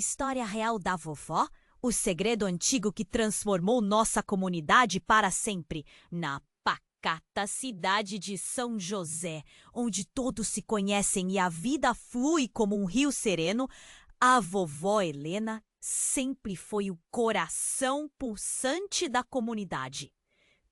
História real da vovó? O segredo antigo que transformou nossa comunidade para sempre. Na pacata cidade de São José, onde todos se conhecem e a vida flui como um rio sereno, a vovó Helena sempre foi o coração pulsante da comunidade.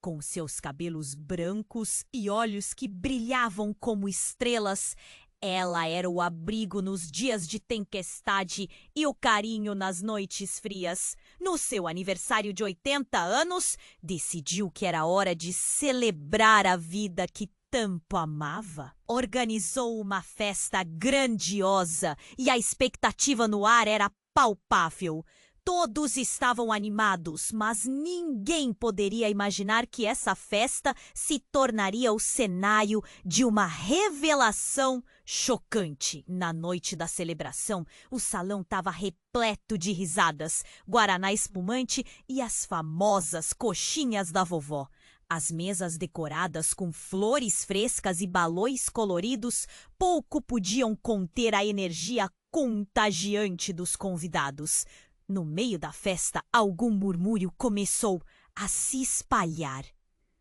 Com seus cabelos brancos e olhos que brilhavam como estrelas, ela era o abrigo nos dias de tempestade e o carinho nas noites frias. No seu aniversário de 80 anos, decidiu que era hora de celebrar a vida que tanto amava. Organizou uma festa grandiosa e a expectativa no ar era palpável. Todos estavam animados, mas ninguém poderia imaginar que essa festa se tornaria o cenário de uma revelação chocante. Na noite da celebração, o salão estava repleto de risadas, guaraná espumante e as famosas coxinhas da vovó. As mesas decoradas com flores frescas e balões coloridos pouco podiam conter a energia contagiante dos convidados. No meio da festa, algum murmúrio começou a se espalhar.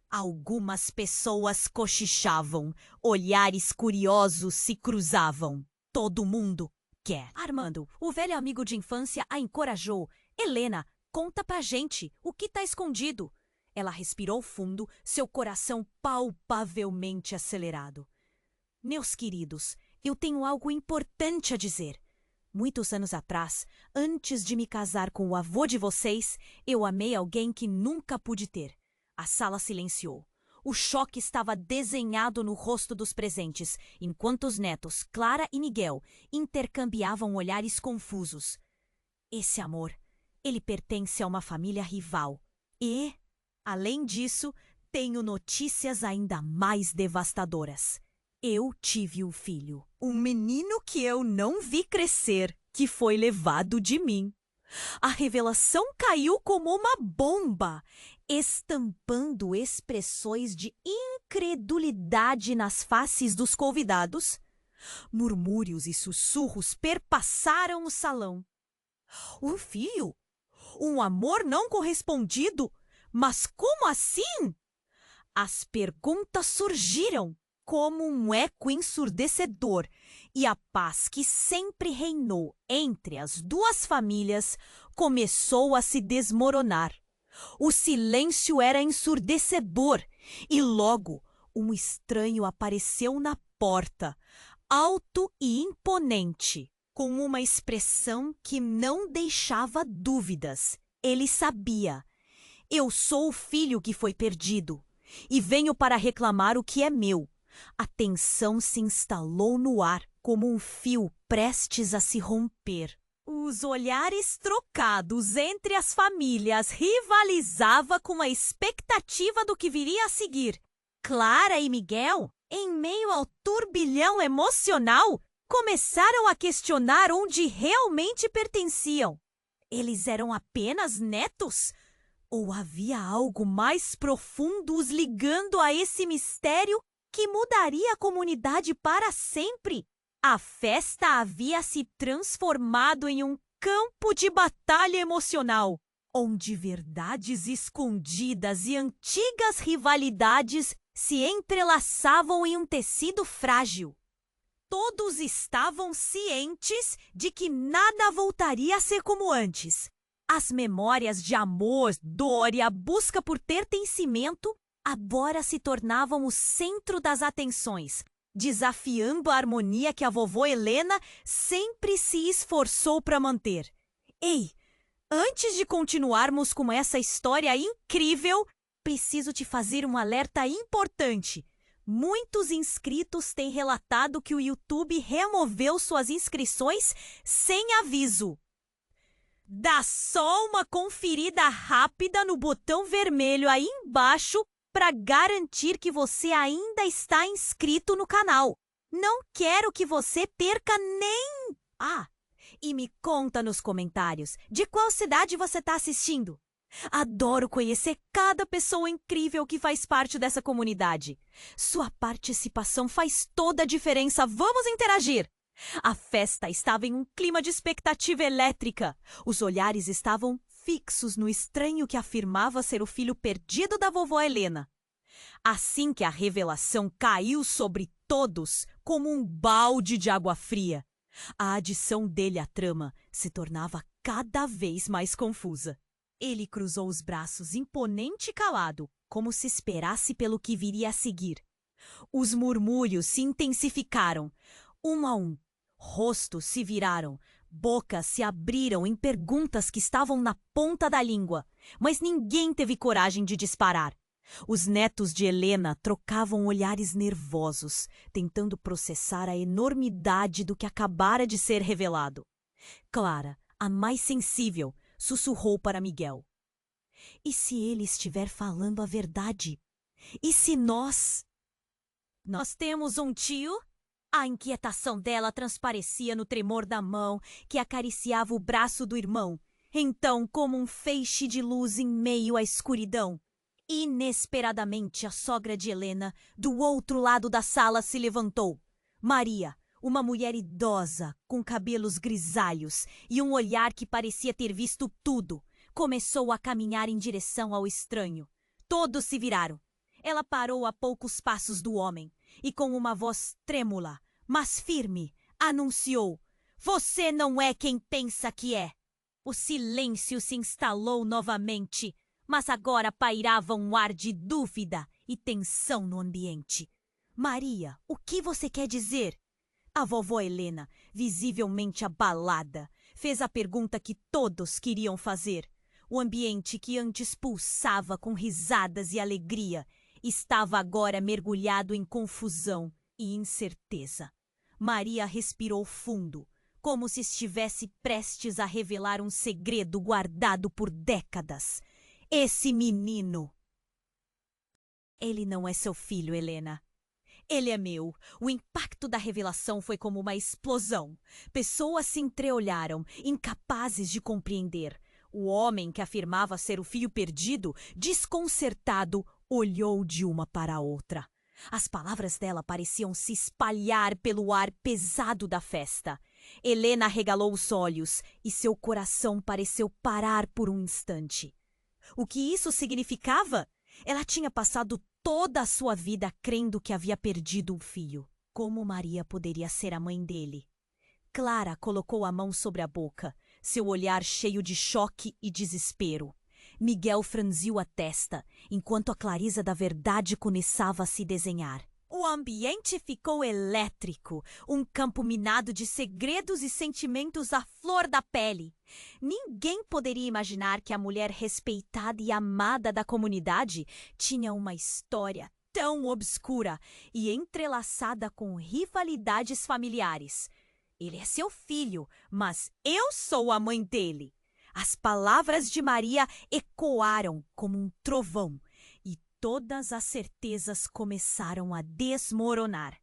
Algumas pessoas cochichavam, olhares curiosos se cruzavam. Todo mundo quer. Armando, o velho amigo de infância, a encorajou. Helena, conta pra gente, o que tá escondido? Ela respirou fundo, seu coração palpavelmente acelerado. Meus queridos, eu tenho algo importante a dizer. Muitos anos atrás, antes de me casar com o avô de vocês, eu amei alguém que nunca pude ter. A sala silenciou. O choque estava desenhado no rosto dos presentes, enquanto os netos, Clara e Miguel, intercambiavam olhares confusos. Esse amor, ele pertence a uma família rival. E, além disso, tenho notícias ainda mais devastadoras. Eu tive um filho, um menino que eu não vi crescer, que foi levado de mim. A revelação caiu como uma bomba, estampando expressões de incredulidade nas faces dos convidados. Murmúrios e sussurros perpassaram o salão. Um filho? Um amor não correspondido? Mas como assim? As perguntas surgiram como um eco ensurdecedor, e a paz que sempre reinou entre as duas famílias começou a se desmoronar. O silêncio era ensurdecedor, e logo um estranho apareceu na porta, alto e imponente, com uma expressão que não deixava dúvidas. Ele sabia: eu sou o filho que foi perdido, e venho para reclamar o que é meu. A tensão se instalou no ar como um fio prestes a se romper. Os olhares trocados entre as famílias rivalizavam com a expectativa do que viria a seguir. Clara e Miguel, em meio ao turbilhão emocional, começaram a questionar onde realmente pertenciam. Eles eram apenas netos? Ou havia algo mais profundo os ligando a esse mistério que mudaria a comunidade para sempre? A festa havia se transformado em um campo de batalha emocional, onde verdades escondidas e antigas rivalidades se entrelaçavam em um tecido frágil. Todos estavam cientes de que nada voltaria a ser como antes. As memórias de amor, dor e a busca por pertencimento agora se tornavam o centro das atenções, desafiando a harmonia que a vovó Helena sempre se esforçou para manter. Ei, antes de continuarmos com essa história incrível, preciso te fazer um alerta importante. Muitos inscritos têm relatado que o YouTube removeu suas inscrições sem aviso. Dá só uma conferida rápida no botão vermelho aí embaixo para garantir que você ainda está inscrito no canal. Não quero que você perca nem... E me conta nos comentários de qual cidade você está assistindo. Adoro conhecer cada pessoa incrível que faz parte dessa comunidade. Sua participação faz toda a diferença. Vamos interagir! A festa estava em um clima de expectativa elétrica. Os olhares estavam fixos no estranho que afirmava ser o filho perdido da vovó Helena. Assim que a revelação caiu sobre todos como um balde de água fria, a adição dele à trama se tornava cada vez mais confusa. Ele cruzou os braços, imponente e calado, como se esperasse pelo que viria a seguir. Os murmúrios se intensificaram, um a um. Rostos se viraram, bocas se abriram em perguntas que estavam na ponta da língua, mas ninguém teve coragem de disparar. Os netos de Helena trocavam olhares nervosos, tentando processar a enormidade do que acabara de ser revelado. Clara, a mais sensível, sussurrou para Miguel. E se ele estiver falando a verdade? E se nós... Nós temos um tio? A inquietação dela transparecia no tremor da mão que acariciava o braço do irmão. Então, como um feixe de luz em meio à escuridão, inesperadamente a sogra de Helena, do outro lado da sala, se levantou. Maria, uma mulher idosa, com cabelos grisalhos e um olhar que parecia ter visto tudo, começou a caminhar em direção ao estranho. Todos se viraram. Ela parou a poucos passos do homem e, com uma voz trêmula, mas firme, anunciou: "Você não é quem pensa que é." O silêncio se instalou novamente, mas agora pairava um ar de dúvida e tensão no ambiente. "Maria, o que você quer dizer?" A vovó Helena, visivelmente abalada, fez a pergunta que todos queriam fazer. O ambiente que antes pulsava com risadas e alegria estava agora mergulhado em confusão e incerteza. Maria respirou fundo, como se estivesse prestes a revelar um segredo guardado por décadas. "Esse menino... Ele não é seu filho, Helena. Ele é meu." O impacto da revelação foi como uma explosão. Pessoas se entreolharam, incapazes de compreender. O homem que afirmava ser o filho perdido, desconcertado, olhou de uma para a outra. As palavras dela pareciam se espalhar pelo ar pesado da festa. Helena arregalou os olhos e seu coração pareceu parar por um instante. O que isso significava? Ela tinha passado toda a sua vida crendo que havia perdido um filho. Como Maria poderia ser a mãe dele? Clara colocou a mão sobre a boca, seu olhar cheio de choque e desespero. Miguel franziu a testa, enquanto a clareza da verdade começava a se desenhar. O ambiente ficou elétrico, um campo minado de segredos e sentimentos à flor da pele. Ninguém poderia imaginar que a mulher respeitada e amada da comunidade tinha uma história tão obscura e entrelaçada com rivalidades familiares. Ele é seu filho, mas eu sou a mãe dele. As palavras de Maria ecoaram como um trovão e todas as certezas começaram a desmoronar.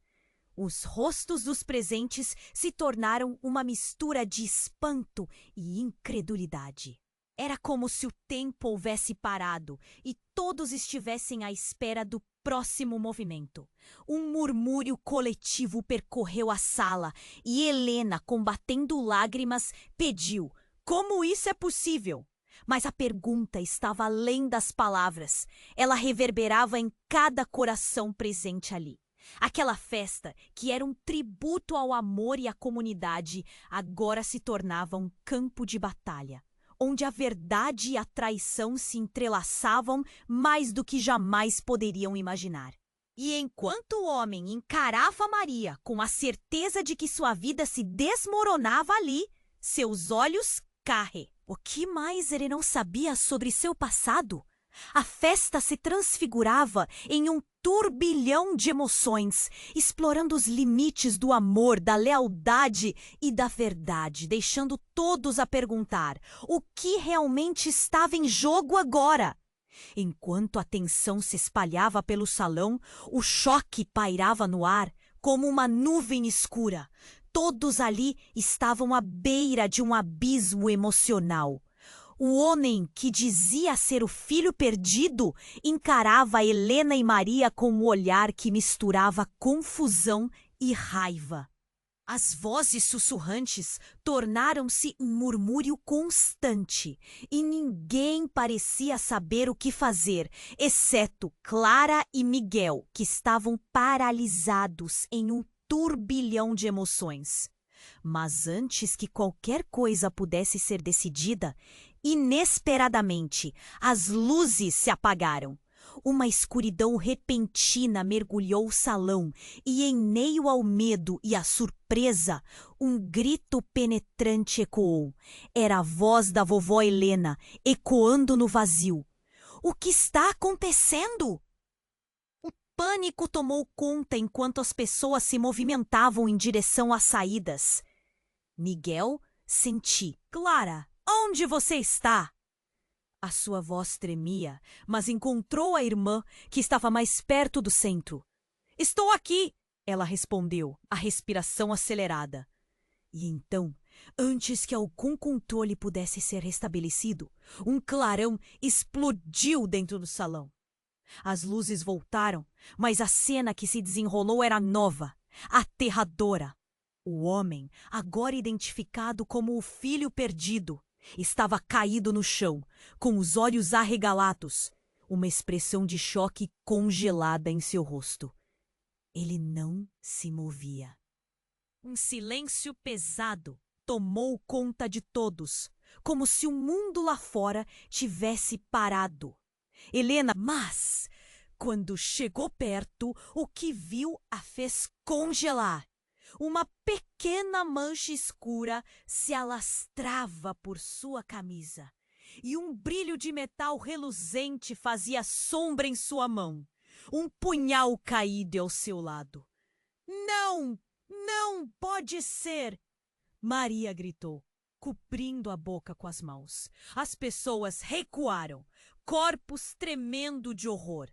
Os rostos dos presentes se tornaram uma mistura de espanto e incredulidade. Era como se o tempo houvesse parado e todos estivessem à espera do próximo movimento. Um murmúrio coletivo percorreu a sala e Helena, combatendo lágrimas, pediu: "Como isso é possível?" Mas a pergunta estava além das palavras. Ela reverberava em cada coração presente ali. Aquela festa, que era um tributo ao amor e à comunidade, agora se tornava um campo de batalha, onde a verdade e a traição se entrelaçavam mais do que jamais poderiam imaginar. E enquanto o homem encarava Maria com a certeza de que sua vida se desmoronava ali, seus olhos carre. O que mais ele não sabia sobre seu passado? A festa se transfigurava em um turbilhão de emoções, explorando os limites do amor, da lealdade e da verdade, deixando todos a perguntar o que realmente estava em jogo agora. Enquanto a tensão se espalhava pelo salão, o choque pairava no ar como uma nuvem escura. Todos ali estavam à beira de um abismo emocional. O homem que dizia ser o filho perdido encarava Helena e Maria com um olhar que misturava confusão e raiva. As vozes sussurrantes tornaram-se um murmúrio constante e ninguém parecia saber o que fazer, exceto Clara e Miguel, que estavam paralisados em um turbilhão de emoções. Mas antes que qualquer coisa pudesse ser decidida, inesperadamente, as luzes se apagaram. Uma escuridão repentina mergulhou o salão e, em meio ao medo e à surpresa, um grito penetrante ecoou. Era a voz da vovó Helena, ecoando no vazio. O que está acontecendo? O pânico tomou conta enquanto as pessoas se movimentavam em direção às saídas. Miguel, senti. Clara, onde você está? A sua voz tremia, mas encontrou a irmã, que estava mais perto do centro. Estou aqui, ela respondeu, a respiração acelerada. E então, antes que algum controle pudesse ser restabelecido, um clarão explodiu dentro do salão. As luzes voltaram, mas a cena que se desenrolou era nova, aterradora. O homem, agora identificado como o filho perdido, estava caído no chão, com os olhos arregalados, uma expressão de choque congelada em seu rosto. Ele não se movia. Um silêncio pesado tomou conta de todos, como se o mundo lá fora tivesse parado. Helena, mas, quando chegou perto, o que viu a fez congelar. Uma pequena mancha escura se alastrava por sua camisa, e um brilho de metal reluzente fazia sombra em sua mão. Um punhal caído ao seu lado. Não! Não pode ser! Maria gritou, cobrindo a boca com as mãos. As pessoas recuaram, corpos tremendo de horror.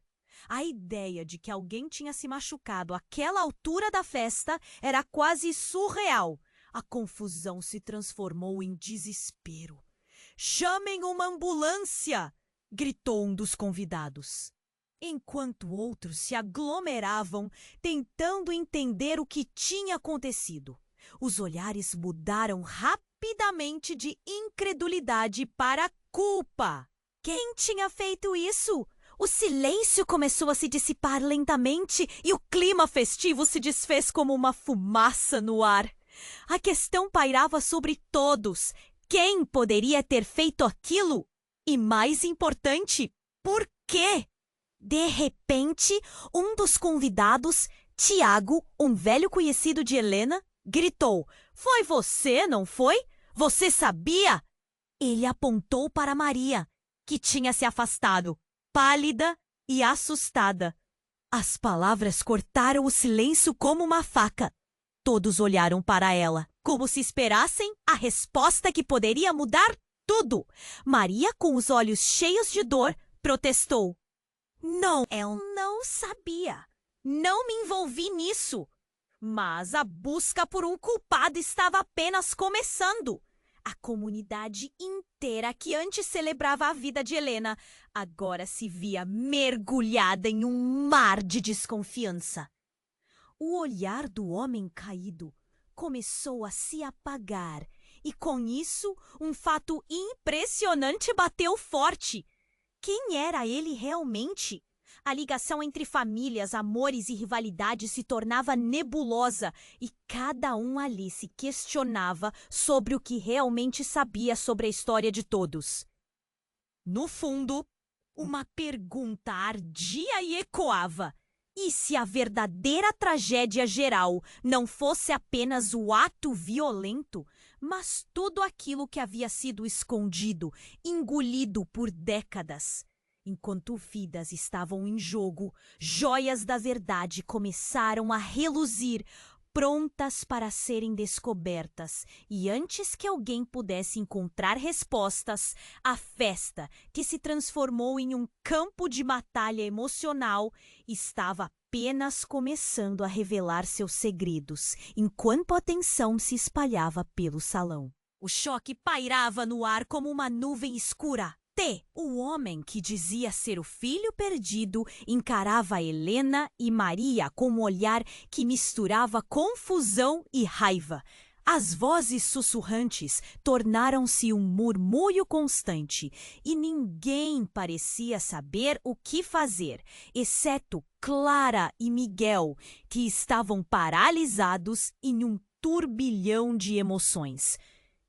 A ideia de que alguém tinha se machucado àquela altura da festa era quase surreal. A confusão se transformou em desespero. "Chamem uma ambulância!" gritou um dos convidados. Enquanto outros se aglomeravam, tentando entender o que tinha acontecido. Os olhares mudaram rapidamente de incredulidade para culpa. Quem tinha feito isso? O silêncio começou a se dissipar lentamente e o clima festivo se desfez como uma fumaça no ar. A questão pairava sobre todos. Quem poderia ter feito aquilo? E mais importante, por quê? De repente, um dos convidados, Tiago, um velho conhecido de Helena, gritou: "Foi você, não foi? Você sabia?" Ele apontou para Maria, que tinha se afastado, pálida e assustada. As palavras cortaram o silêncio como uma faca. Todos olharam para ela, como se esperassem a resposta que poderia mudar tudo. Maria, com os olhos cheios de dor, protestou: "Não, eu não sabia. Não me envolvi nisso." Mas a busca por um culpado estava apenas começando. A comunidade inteira, que antes celebrava a vida de Helena, agora se via mergulhada em um mar de desconfiança. O olhar do homem caído começou a se apagar e, com isso, um fato impressionante bateu forte. Quem era ele realmente? A ligação entre famílias, amores e rivalidades se tornava nebulosa e cada um ali se questionava sobre o que realmente sabia sobre a história de todos. No fundo, uma pergunta ardia e ecoava. E se a verdadeira tragédia geral não fosse apenas o ato violento, mas tudo aquilo que havia sido escondido, engolido por décadas? Enquanto vidas estavam em jogo, joias da verdade começaram a reluzir, prontas para serem descobertas. E antes que alguém pudesse encontrar respostas, a festa, que se transformou em um campo de batalha emocional, estava apenas começando a revelar seus segredos, enquanto a tensão se espalhava pelo salão. O choque pairava no ar como uma nuvem escura, você! O homem que dizia ser o filho perdido encarava Helena e Maria com um olhar que misturava confusão e raiva. As vozes sussurrantes tornaram-se um murmúrio constante e ninguém parecia saber o que fazer, exceto Clara e Miguel, que estavam paralisados em um turbilhão de emoções.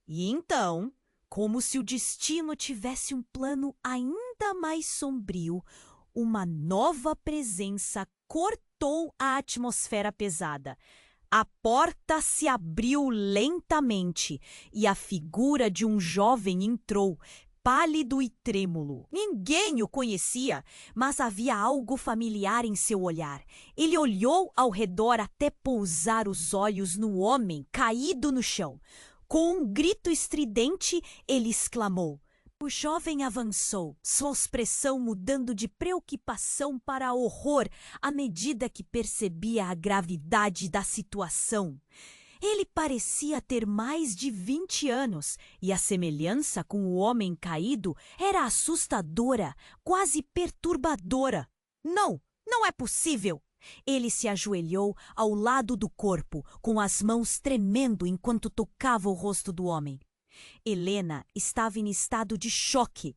E então, como se o destino tivesse um plano ainda mais sombrio, uma nova presença cortou a atmosfera pesada. A porta se abriu lentamente e a figura de um jovem entrou, pálido e trêmulo. Ninguém o conhecia, mas havia algo familiar em seu olhar. Ele olhou ao redor até pousar os olhos no homem caído no chão. Com um grito estridente, ele exclamou. O jovem avançou, sua expressão mudando de preocupação para horror à medida que percebia a gravidade da situação. Ele parecia ter mais de 20 anos e a semelhança com o homem caído era assustadora, quase perturbadora. Não é possível! Ele se ajoelhou ao lado do corpo, com as mãos tremendo enquanto tocava o rosto do homem. Helena estava em estado de choque.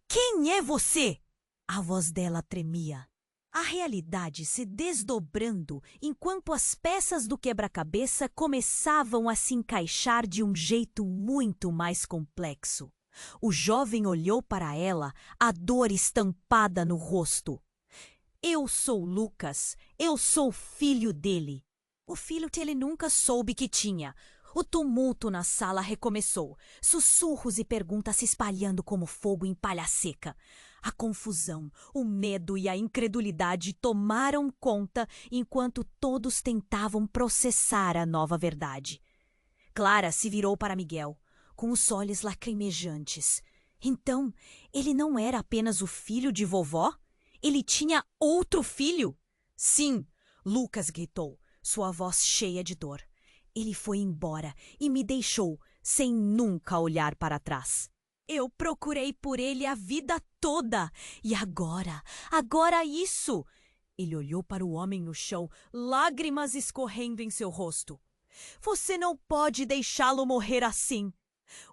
Quem é você? A voz dela tremia. A realidade se desdobrando enquanto as peças do quebra-cabeça começavam a se encaixar de um jeito muito mais complexo. O jovem olhou para ela, a dor estampada no rosto. Eu sou Lucas, eu sou filho dele. O filho que ele nunca soube que tinha. O tumulto na sala recomeçou, sussurros e perguntas se espalhando como fogo em palha seca. A confusão, o medo e a incredulidade tomaram conta enquanto todos tentavam processar a nova verdade. Clara se virou para Miguel, com os olhos lacrimejantes. Então, ele não era apenas o filho de vovó? Ele tinha outro filho? Sim, Lucas gritou, sua voz cheia de dor. Ele foi embora e me deixou, sem nunca olhar para trás. Eu procurei por ele a vida toda. E agora isso! Ele olhou para o homem no chão, lágrimas escorrendo em seu rosto. Você não pode deixá-lo morrer assim.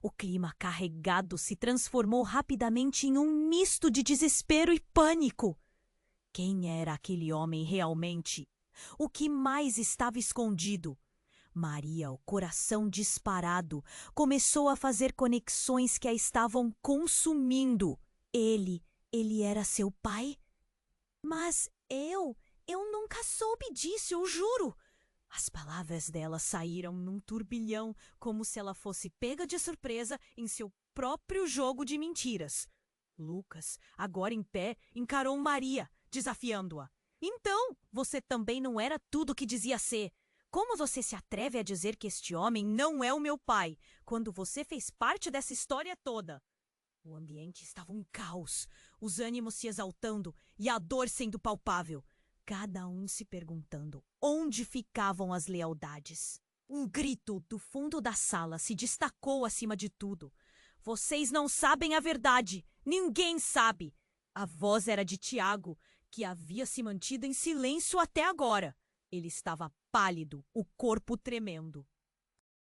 O clima carregado se transformou rapidamente em um misto de desespero e pânico. Quem era aquele homem realmente? O que mais estava escondido? Maria, o coração disparado, começou a fazer conexões que a estavam consumindo. Ele era seu pai? Mas eu nunca soube disso, eu juro. As palavras dela saíram num turbilhão, como se ela fosse pega de surpresa em seu próprio jogo de mentiras. Lucas, agora em pé, encarou Maria, desafiando-a. Então, você também não era tudo o que dizia ser. Como você se atreve a dizer que este homem não é o meu pai, quando você fez parte dessa história toda? O ambiente estava um caos, os ânimos se exaltando e a dor sendo palpável. Cada um se perguntando onde ficavam as lealdades. Um grito do fundo da sala se destacou acima de tudo. Vocês não sabem a verdade! Ninguém sabe! A voz era de Tiago, que havia se mantido em silêncio até agora. Ele estava pálido, o corpo tremendo.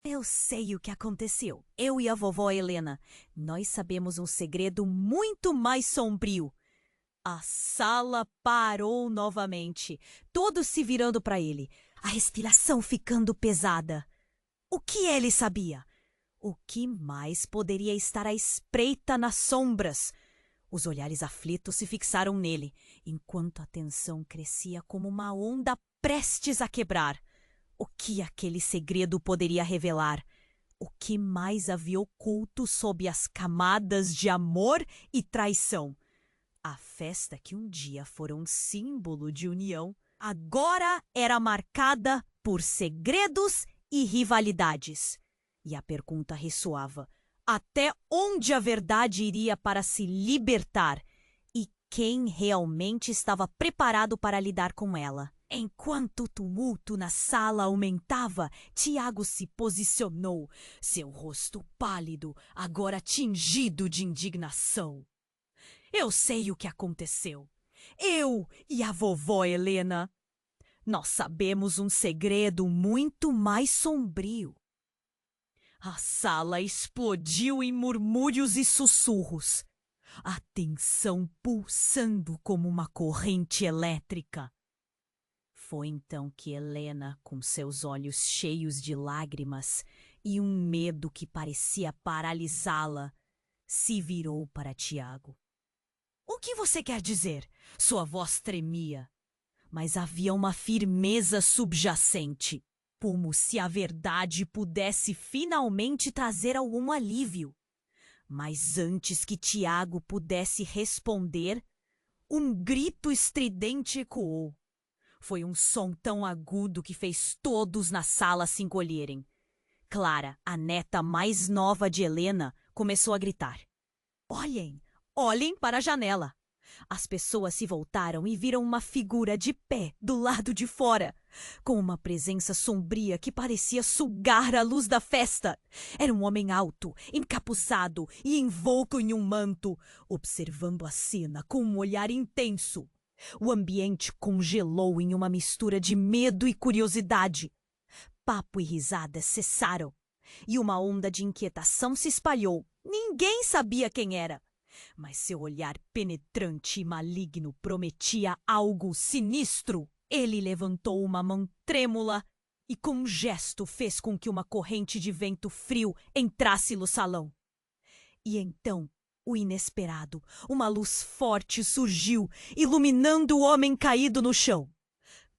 Eu sei o que aconteceu. Eu e a vovó Helena. Nós sabemos um segredo muito mais sombrio. A sala parou novamente, todos se virando para ele, a respiração ficando pesada. O que ele sabia? O que mais poderia estar à espreita nas sombras? Os olhares aflitos se fixaram nele, enquanto a tensão crescia como uma onda prestes a quebrar. O que aquele segredo poderia revelar? O que mais havia oculto sob as camadas de amor e traição? A festa que um dia fora um símbolo de união, agora era marcada por segredos e rivalidades. E a pergunta ressoava: até onde a verdade iria para se libertar? E quem realmente estava preparado para lidar com ela? Enquanto o tumulto na sala aumentava, Tiago se posicionou, seu rosto pálido, agora tingido de indignação. Eu sei o que aconteceu. Eu e a vovó Helena. Nós sabemos um segredo muito mais sombrio. A sala explodiu em murmúrios e sussurros. A tensão pulsando como uma corrente elétrica. Foi então que Helena, com seus olhos cheios de lágrimas e um medo que parecia paralisá-la, se virou para Tiago. O que você quer dizer? Sua voz tremia, mas havia uma firmeza subjacente, como se a verdade pudesse finalmente trazer algum alívio. Mas antes que Tiago pudesse responder, um grito estridente ecoou. Foi um som tão agudo que fez todos na sala se encolherem. Clara, a neta mais nova de Helena, começou a gritar. Olhem! Olhem para a janela! As pessoas se voltaram e viram uma figura de pé do lado de fora, com uma presença sombria que parecia sugar a luz da festa. Era um homem alto, encapuçado e envolto em um manto, observando a cena com um olhar intenso. O ambiente congelou em uma mistura de medo e curiosidade. Papo e risadas cessaram, e uma onda de inquietação se espalhou. Ninguém sabia quem era. Mas seu olhar penetrante e maligno prometia algo sinistro. Ele levantou uma mão trêmula e, com um gesto, fez com que uma corrente de vento frio entrasse no salão. E então, o inesperado, uma luz forte surgiu, iluminando o homem caído no chão.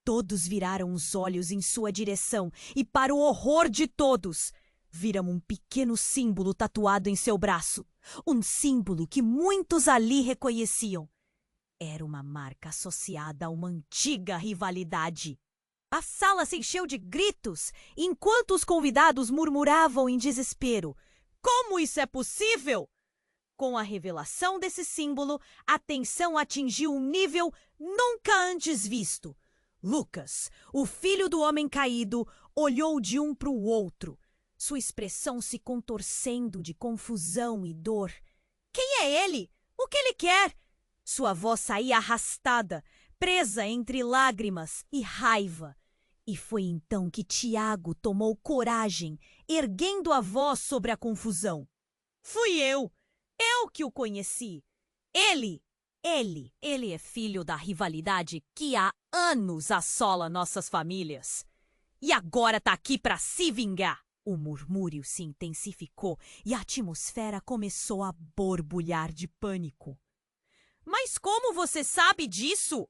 Todos viraram os olhos em sua direção e, para o horror de todos, viram um pequeno símbolo tatuado em seu braço. Um símbolo que muitos ali reconheciam. Era uma marca associada a uma antiga rivalidade. A sala se encheu de gritos, enquanto os convidados murmuravam em desespero. Como isso é possível? Com a revelação desse símbolo, a tensão atingiu um nível nunca antes visto. Lucas, o filho do homem caído, olhou de um para o outro, sua expressão se contorcendo de confusão e dor. Quem é ele? O que ele quer? Sua voz saía arrastada, presa entre lágrimas e raiva. E foi então que Tiago tomou coragem, erguendo a voz sobre a confusão. Fui eu que o conheci. Ele é filho da rivalidade que há anos assola nossas famílias. E agora tá aqui para se vingar. O murmúrio se intensificou e a atmosfera começou a borbulhar de pânico. Mas como você sabe disso?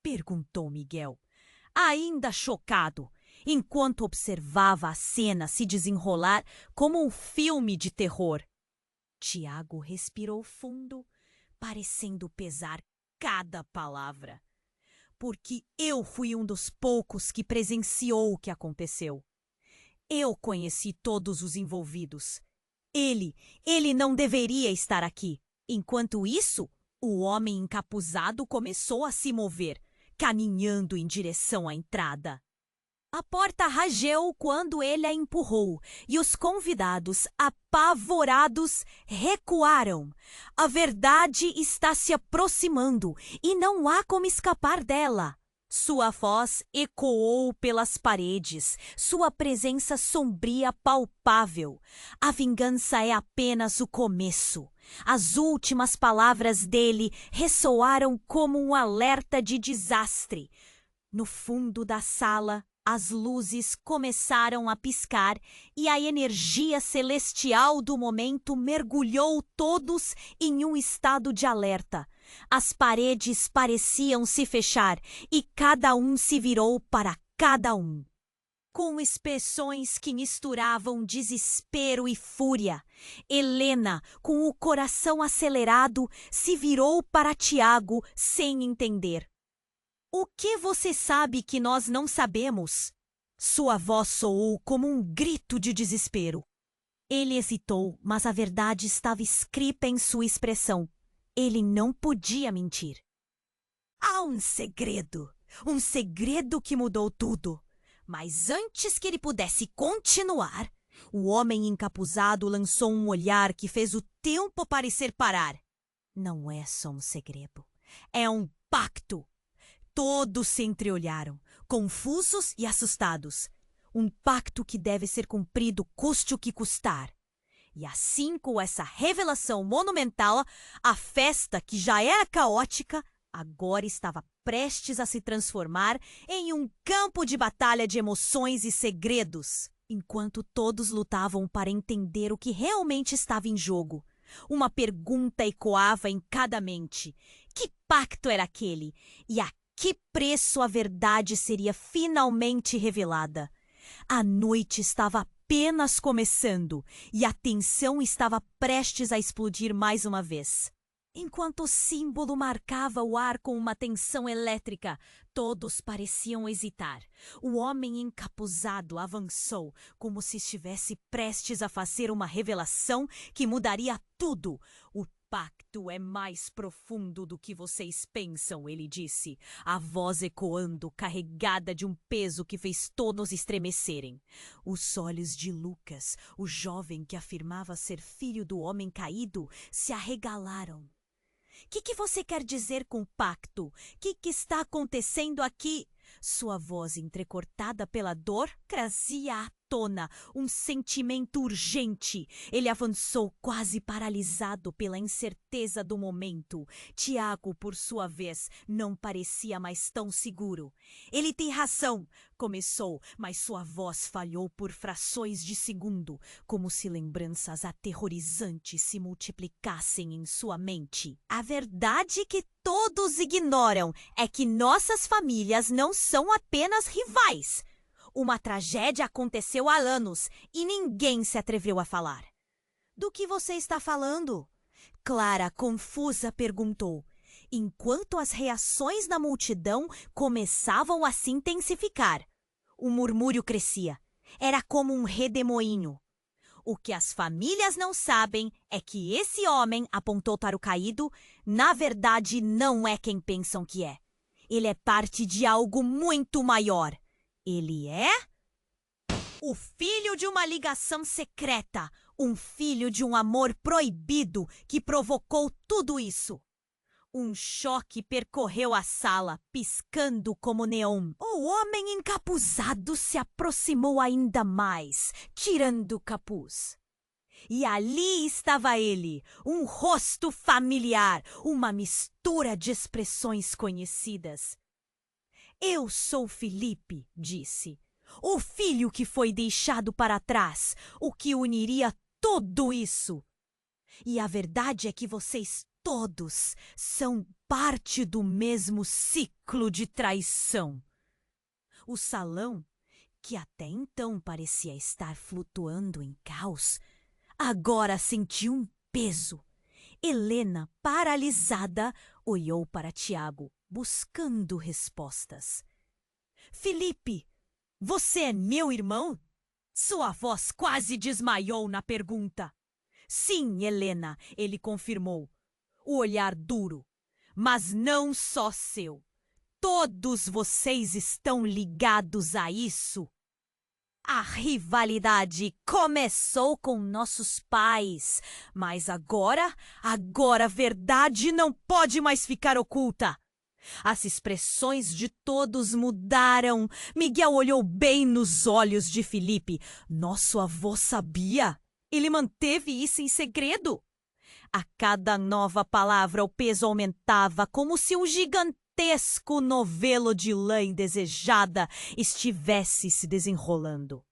Perguntou Miguel, ainda chocado, enquanto observava a cena se desenrolar como um filme de terror. Tiago respirou fundo, parecendo pesar cada palavra. Porque eu fui um dos poucos que presenciou o que aconteceu. Eu conheci todos os envolvidos. Ele não deveria estar aqui. Enquanto isso, o homem encapuzado começou a se mover, caminhando em direção à entrada. A porta rangeu quando ele a empurrou e os convidados, apavorados, recuaram. A verdade está se aproximando e não há como escapar dela. Sua voz ecoou pelas paredes, sua presença sombria palpável. A vingança é apenas o começo. As últimas palavras dele ressoaram como um alerta de desastre. No fundo da sala, as luzes começaram a piscar e a energia celestial do momento mergulhou todos em um estado de alerta. As paredes pareciam se fechar e cada um se virou para cada um. Com expressões que misturavam desespero e fúria, Helena, com o coração acelerado, se virou para Tiago sem entender. O que você sabe que nós não sabemos? Sua voz soou como um grito de desespero. Ele hesitou, mas a verdade estava escrita em sua expressão. Ele não podia mentir. Há um segredo que mudou tudo. Mas antes que ele pudesse continuar, o homem encapuzado lançou um olhar que fez o tempo parecer parar. Não é só um segredo. É um pacto. Todos se entreolharam, confusos e assustados. Um pacto que deve ser cumprido custe o que custar. E assim, com essa revelação monumental, a festa, que já era caótica, agora estava prestes a se transformar em um campo de batalha de emoções e segredos. Enquanto todos lutavam para entender o que realmente estava em jogo, uma pergunta ecoava em cada mente. Que pacto era aquele? E a que preço a verdade seria finalmente revelada? A noite estava apenas começando e a tensão estava prestes a explodir mais uma vez. Enquanto o símbolo marcava o ar com uma tensão elétrica, todos pareciam hesitar. O homem encapuzado avançou, como se estivesse prestes a fazer uma revelação que mudaria tudo. O pacto é mais profundo do que vocês pensam, ele disse, a voz ecoando, carregada de um peso que fez todos estremecerem. Os olhos de Lucas, o jovem que afirmava ser filho do homem caído, se arregalaram. Que você quer dizer com pacto? Que está acontecendo aqui? Sua voz entrecortada pela dor trazia à tona um sentimento urgente. Ele avançou quase paralisado pela incerteza do momento. Tiago, por sua vez, não parecia mais tão seguro. Ele tem razão, começou, mas sua voz falhou por frações de segundo, como se lembranças aterrorizantes se multiplicassem em sua mente. A verdade que todos ignoram é que nossas famílias não são apenas rivais. Uma tragédia aconteceu há anos e ninguém se atreveu a falar. Do que você está falando? Clara, confusa, perguntou, enquanto as reações da multidão começavam a se intensificar. O murmúrio crescia. Era como um redemoinho. O que as famílias não sabem é que esse homem, apontou para o caído, na verdade não é quem pensam que é. Ele é parte de algo muito maior. Ele é o filho de uma ligação secreta, um filho de um amor proibido que provocou tudo isso. Um choque percorreu a sala, piscando como neon. O homem encapuzado se aproximou ainda mais, tirando o capuz. E ali estava ele, um rosto familiar, uma mistura de expressões conhecidas. Eu sou Felipe, disse, o filho que foi deixado para trás, o que uniria tudo isso. E a verdade é que vocês todos são parte do mesmo ciclo de traição. O salão, que até então parecia estar flutuando em caos, agora sentiu um peso. Helena, paralisada, olhou para Tiago, buscando respostas. Felipe, você é meu irmão? Sua voz quase desmaiou na pergunta. Sim, Helena, ele confirmou, o olhar duro. Mas não só seu. Todos vocês estão ligados a isso. A rivalidade começou com nossos pais, mas agora a verdade não pode mais ficar oculta. As expressões de todos mudaram. Miguel olhou bem nos olhos de Felipe. Nosso avô sabia. Ele manteve isso em segredo. A cada nova palavra o peso aumentava, como se um gigantesco novelo de lã indesejada estivesse se desenrolando.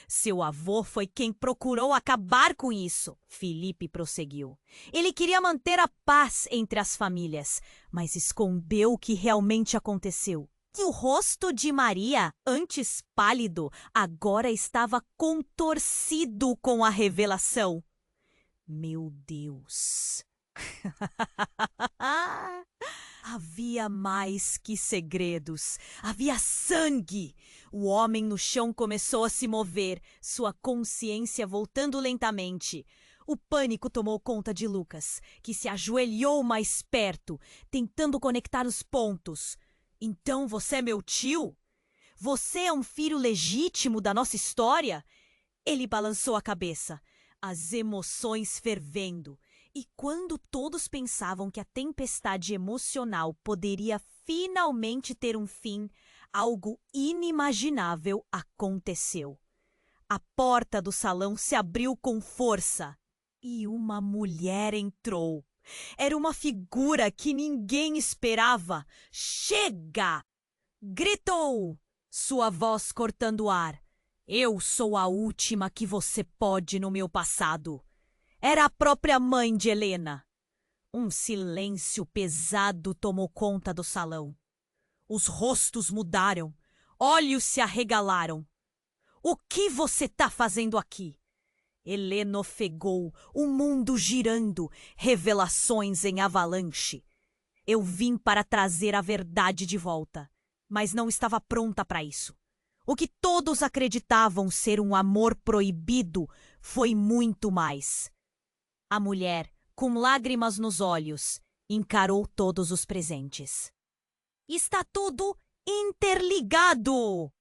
Seu avô foi quem procurou acabar com isso, Felipe prosseguiu. Ele queria manter a paz entre as famílias, mas escondeu o que realmente aconteceu. Que o rosto de Maria, antes pálido, agora estava contorcido com a revelação. Meu Deus! Havia mais que segredos. Havia sangue. O homem no chão começou a se mover, sua consciência voltando lentamente. O pânico tomou conta de Lucas, que se ajoelhou mais perto, tentando conectar os pontos. Então você é meu tio? Você é um filho legítimo da nossa história? Ele balançou a cabeça, as emoções fervendo. E quando todos pensavam que a tempestade emocional poderia finalmente ter um fim, algo inimaginável aconteceu. A porta do salão se abriu com força e uma mulher entrou. Era uma figura que ninguém esperava. Chega! Gritou, sua voz cortando o ar. Eu sou a última que você pode no meu passado. Era a própria mãe de Helena. Um silêncio pesado tomou conta do salão. Os rostos mudaram, olhos se arregalaram. O que você tá fazendo aqui? Helena ofegou, o mundo girando, revelações em avalanche. Eu vim para trazer a verdade de volta, mas não estava pronta para isso. O que todos acreditavam ser um amor proibido foi muito mais. A mulher, com lágrimas nos olhos, encarou todos os presentes. Está tudo interligado!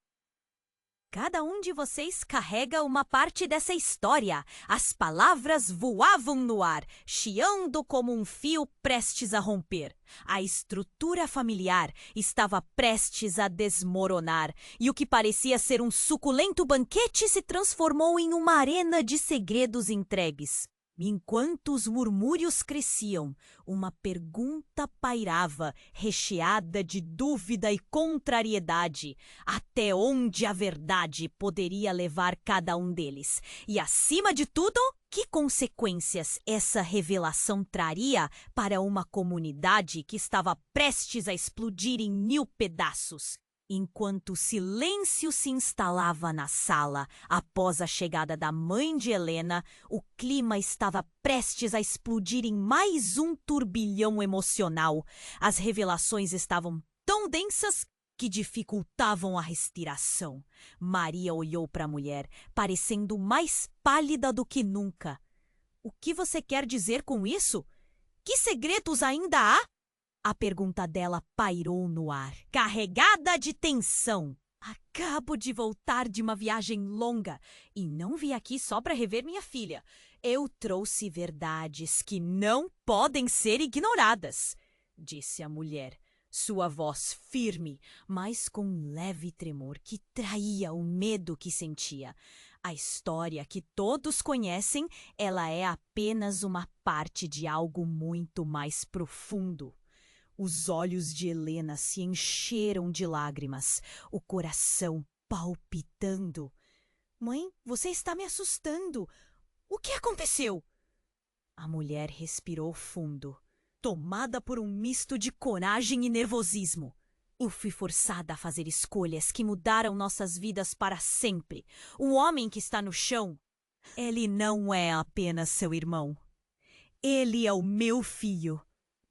Cada um de vocês carrega uma parte dessa história. As palavras voavam no ar, chiando como um fio prestes a romper. A estrutura familiar estava prestes a desmoronar, e o que parecia ser um suculento banquete se transformou em uma arena de segredos entregues. Enquanto os murmúrios cresciam, uma pergunta pairava, recheada de dúvida e contrariedade. Até onde a verdade poderia levar cada um deles? E, acima de tudo, que consequências essa revelação traria para uma comunidade que estava prestes a explodir em 1000 pedaços? Enquanto o silêncio se instalava na sala após a chegada da mãe de Helena, o clima estava prestes a explodir em mais um turbilhão emocional. As revelações estavam tão densas que dificultavam a respiração. Maria olhou para a mulher, parecendo mais pálida do que nunca. O que você quer dizer com isso? Que segredos ainda há? A pergunta dela pairou no ar, carregada de tensão. Acabo de voltar de uma viagem longa e não vim aqui só para rever minha filha. Eu trouxe verdades que não podem ser ignoradas, disse a mulher, sua voz firme, mas com um leve tremor que traía o medo que sentia. A história que todos conhecem, ela é apenas uma parte de algo muito mais profundo. Os olhos de Helena se encheram de lágrimas, o coração palpitando. Mãe, você está me assustando. O que aconteceu? A mulher respirou fundo, tomada por um misto de coragem e nervosismo. Eu fui forçada a fazer escolhas que mudaram nossas vidas para sempre. O homem que está no chão, ele não é apenas seu irmão. Ele é o meu filho.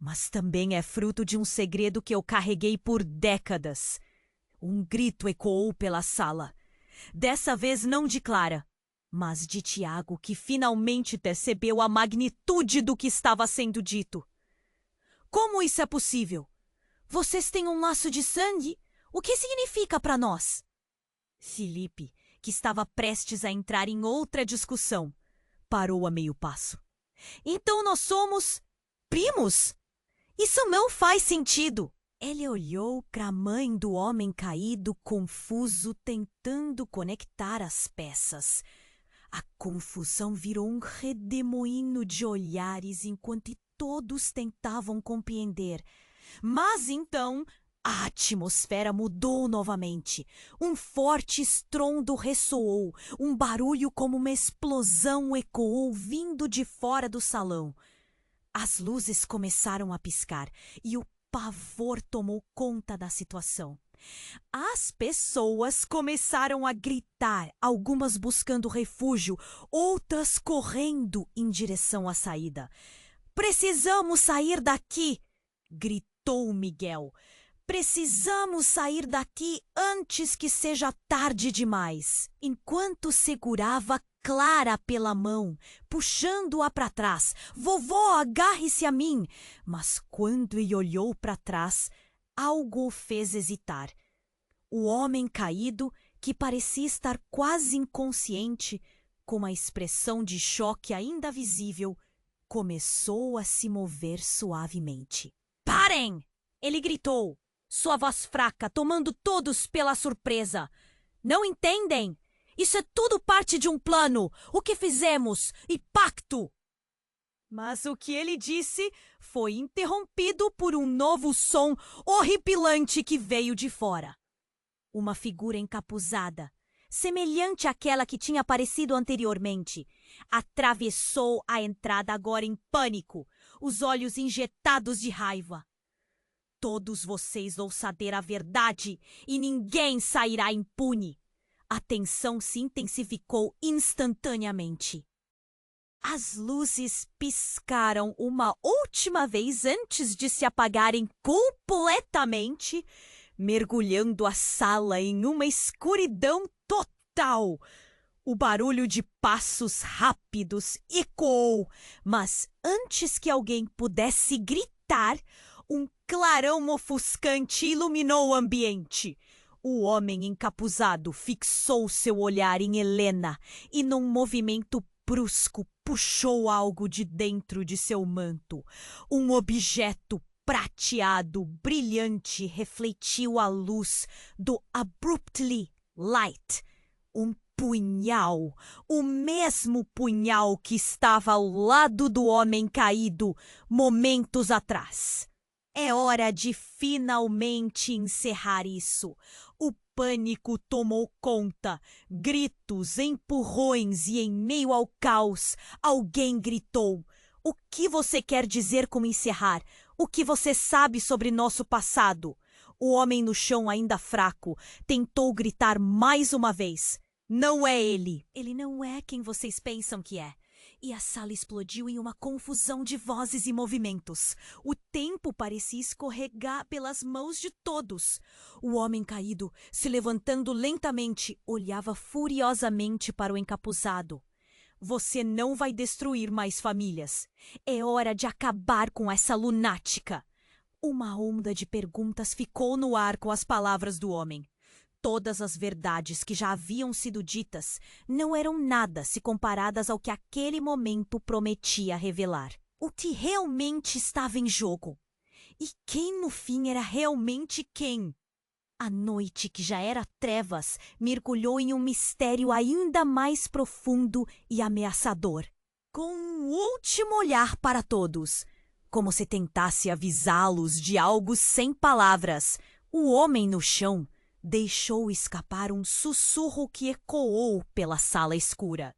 Mas também é fruto de um segredo que eu carreguei por décadas. Um grito ecoou pela sala. Dessa vez não de Clara, mas de Tiago, que finalmente percebeu a magnitude do que estava sendo dito. Como isso é possível? Vocês têm um laço de sangue? O que significa para nós? Filipe, que estava prestes a entrar em outra discussão, parou a meio passo. Então nós somos primos? Isso não faz sentido! Ele olhou para a mãe do homem caído, confuso, tentando conectar as peças. A confusão virou um redemoinho de olhares enquanto todos tentavam compreender. Mas então a atmosfera mudou novamente. Um forte estrondo ressoou, um barulho como uma explosão ecoou vindo de fora do salão. As luzes começaram a piscar e o pavor tomou conta da situação. As pessoas começaram a gritar, algumas buscando refúgio, outras correndo em direção à saída. Precisamos sair daqui! Gritou Miguel. Precisamos sair daqui antes que seja tarde demais. Enquanto segurava Clara pela mão, puxando-a para trás. Vovó, agarre-se a mim! Mas quando ele olhou para trás, algo o fez hesitar. O homem caído, que parecia estar quase inconsciente, com uma expressão de choque ainda visível, começou a se mover suavemente. Parem! Ele gritou, sua voz fraca, tomando todos pela surpresa. Não entendem? Isso é tudo parte de um plano. O que fizemos? E pacto! Mas o que ele disse foi interrompido por um novo som horripilante que veio de fora. Uma figura encapuzada, semelhante àquela que tinha aparecido anteriormente, atravessou a entrada agora em pânico, os olhos injetados de raiva. Todos vocês vão saber a verdade e ninguém sairá impune. A tensão se intensificou instantaneamente. As luzes piscaram uma última vez antes de se apagarem completamente, mergulhando a sala em uma escuridão total. O barulho de passos rápidos ecoou, mas antes que alguém pudesse gritar, um clarão ofuscante iluminou o ambiente. O homem encapuzado fixou seu olhar em Helena e, num movimento brusco, puxou algo de dentro de seu manto. Um objeto prateado, brilhante, refletiu a luz do Abruptly Light. Um punhal, o mesmo punhal que estava ao lado do homem caído momentos atrás. É hora de finalmente encerrar isso. O pânico tomou conta. Gritos, empurrões e, em meio ao caos, alguém gritou: "O que você quer dizer com encerrar? O que você sabe sobre nosso passado?" O homem no chão, ainda fraco, tentou gritar mais uma vez. Não é ele. Ele não é quem vocês pensam que é. E a sala explodiu em uma confusão de vozes e movimentos. O tempo parecia escorregar pelas mãos de todos. O homem caído, se levantando lentamente, olhava furiosamente para o encapuzado. Você não vai destruir mais famílias. É hora de acabar com essa lunática. Uma onda de perguntas ficou no ar com as palavras do homem. Todas as verdades que já haviam sido ditas não eram nada se comparadas ao que aquele momento prometia revelar. O que realmente estava em jogo? E quem no fim era realmente quem? A noite, que já era trevas, mergulhou em um mistério ainda mais profundo e ameaçador. Com um último olhar para todos, como se tentasse avisá-los de algo sem palavras, o homem no chão deixou escapar um sussurro que ecoou pela sala escura.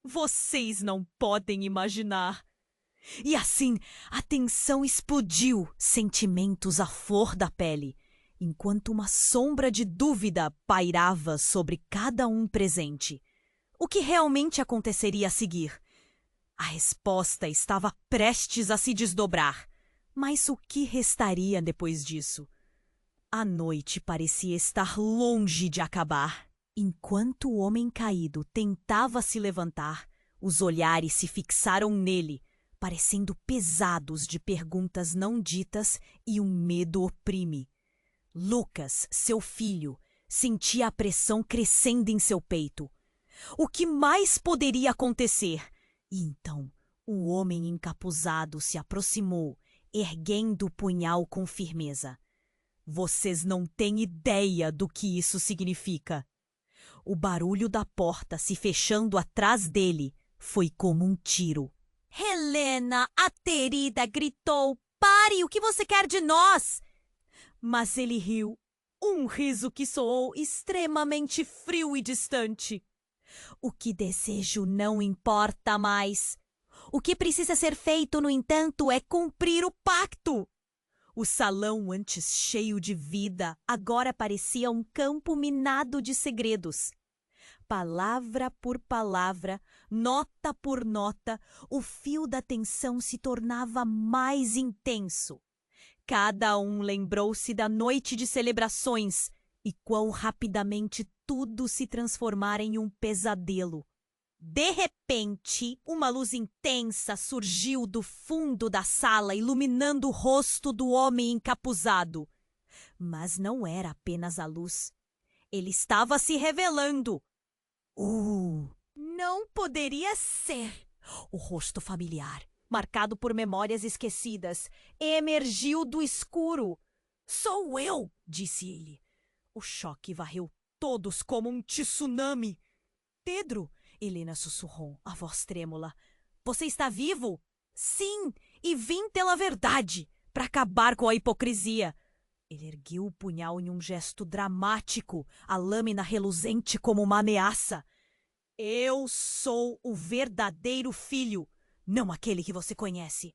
Vocês não podem imaginar. E assim, a tensão explodiu, sentimentos à flor da pele, enquanto uma sombra de dúvida pairava sobre cada um presente. O que realmente aconteceria a seguir? A resposta estava prestes a se desdobrar. Mas o que restaria depois disso? A noite parecia estar longe de acabar. Enquanto o homem caído tentava se levantar, os olhares se fixaram nele, parecendo pesados de perguntas não ditas, e um medo oprime. Lucas, seu filho, sentia a pressão crescendo em seu peito. O que mais poderia acontecer? E então, o homem encapuzado se aproximou, erguendo o punhal com firmeza. Vocês não têm ideia do que isso significa. O barulho da porta se fechando atrás dele foi como um tiro. Helena, aterida, gritou: "Pare! O que você quer de nós?" Mas ele riu, um riso que soou extremamente frio e distante. O que desejo não importa mais. O que precisa ser feito, no entanto, é cumprir o pacto. O salão, antes cheio de vida, agora parecia um campo minado de segredos. Palavra por palavra, nota por nota, o fio da tensão se tornava mais intenso. Cada um lembrou-se da noite de celebrações e quão rapidamente tudo se transformara em um pesadelo. De repente, uma luz intensa surgiu do fundo da sala, iluminando o rosto do homem encapuzado. Mas não era apenas a luz. Ele estava se revelando. Não poderia ser o rosto familiar, marcado por memórias esquecidas, emergiu do escuro. "Sou eu!" disse ele. O choque varreu todos como um tsunami. "Pedro!" Helena sussurrou, a voz trêmula. "Você está vivo?" "Sim, e vim pela verdade, para acabar com a hipocrisia." Ele ergueu o punhal em um gesto dramático, a lâmina reluzente como uma ameaça. "Eu sou o verdadeiro filho, não aquele que você conhece."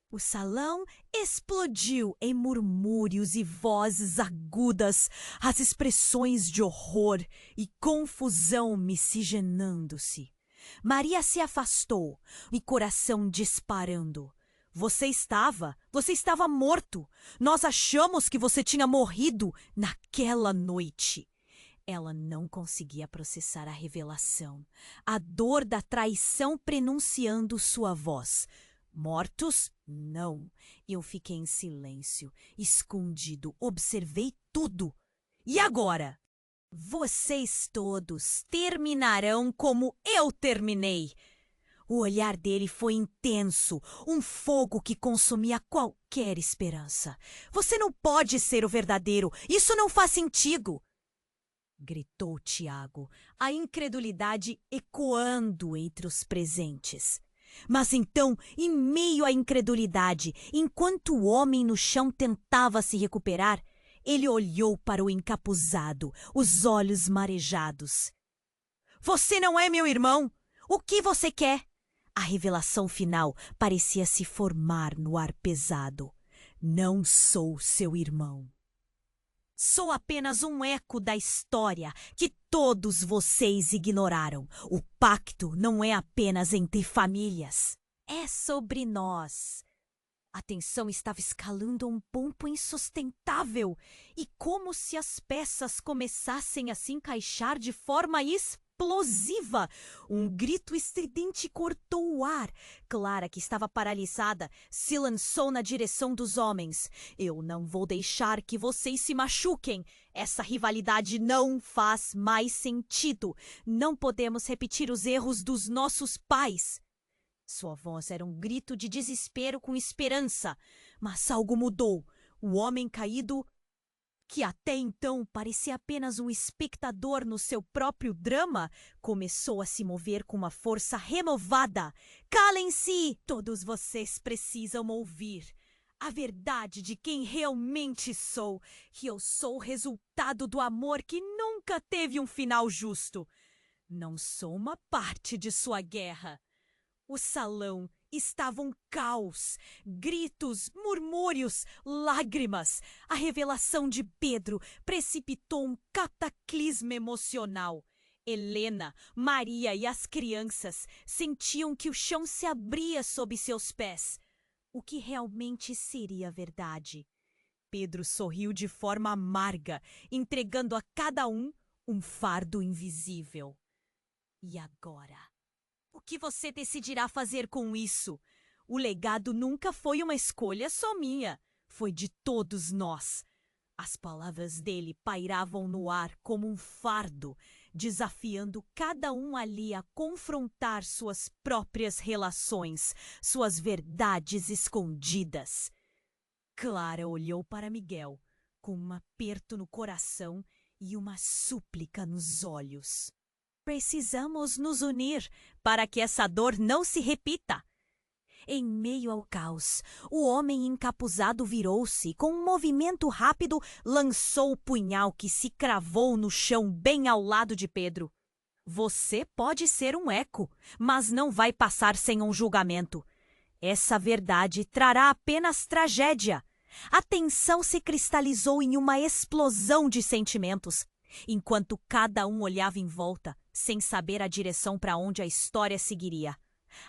O salão explodiu em murmúrios e vozes agudas, as expressões de horror e confusão miscigenando-se. Maria se afastou, o coração disparando. Você estava morto. Nós achamos que você tinha morrido naquela noite." Ela não conseguia processar a revelação, a dor da traição prenunciando sua voz. "Mortos? Não." Eu fiquei em silêncio, escondido, observei tudo. "E agora?" "Vocês todos terminarão como eu terminei." O olhar dele foi intenso, um fogo que consumia qualquer esperança. "Você não pode ser o verdadeiro, isso não faz sentido!" Gritou Tiago, a incredulidade ecoando entre os presentes. Mas então, em meio à incredulidade, enquanto o homem no chão tentava se recuperar, ele olhou para o encapuzado, os olhos marejados. "Você não é meu irmão! O que você quer?" A revelação final parecia se formar no ar pesado. "Não sou seu irmão. Sou apenas um eco da história que todos vocês ignoraram. O pacto não é apenas entre famílias. É sobre nós." A tensão estava escalando a um ponto insustentável, e como se as peças começassem a se encaixar de forma explosiva. Um grito estridente cortou o ar. Clara, que estava paralisada, se lançou na direção dos homens. "Eu não vou deixar que vocês se machuquem. Essa rivalidade não faz mais sentido. Não podemos repetir os erros dos nossos pais." Sua voz era um grito de desespero com esperança. Mas algo mudou. O homem caído, que até então parecia apenas um espectador no seu próprio drama, começou a se mover com uma força renovada. "Calem-se! Todos vocês precisam ouvir a verdade de quem realmente sou. Que eu sou o resultado do amor que nunca teve um final justo. Não sou uma parte de sua guerra." O salão estava um caos. Gritos, murmúrios, lágrimas. A revelação de Pedro precipitou um cataclisma emocional. Helena, Maria e as crianças sentiam que o chão se abria sob seus pés. O que realmente seria verdade? Pedro sorriu de forma amarga, entregando a cada um fardo invisível. "E agora? O que você decidirá fazer com isso? O legado nunca foi uma escolha só minha. Foi de todos nós." As palavras dele pairavam no ar como um fardo, desafiando cada um ali a confrontar suas próprias relações, suas verdades escondidas. Clara olhou para Miguel, com um aperto no coração e uma súplica nos olhos. "Precisamos nos unir para que essa dor não se repita." Em meio ao caos, o homem encapuzado virou-se e, com um movimento rápido, lançou o punhal que se cravou no chão bem ao lado de Pedro. "Você pode ser um eco, mas não vai passar sem um julgamento. Essa verdade trará apenas tragédia." A tensão se cristalizou em uma explosão de sentimentos, enquanto cada um olhava em volta, sem saber a direção para onde a história seguiria.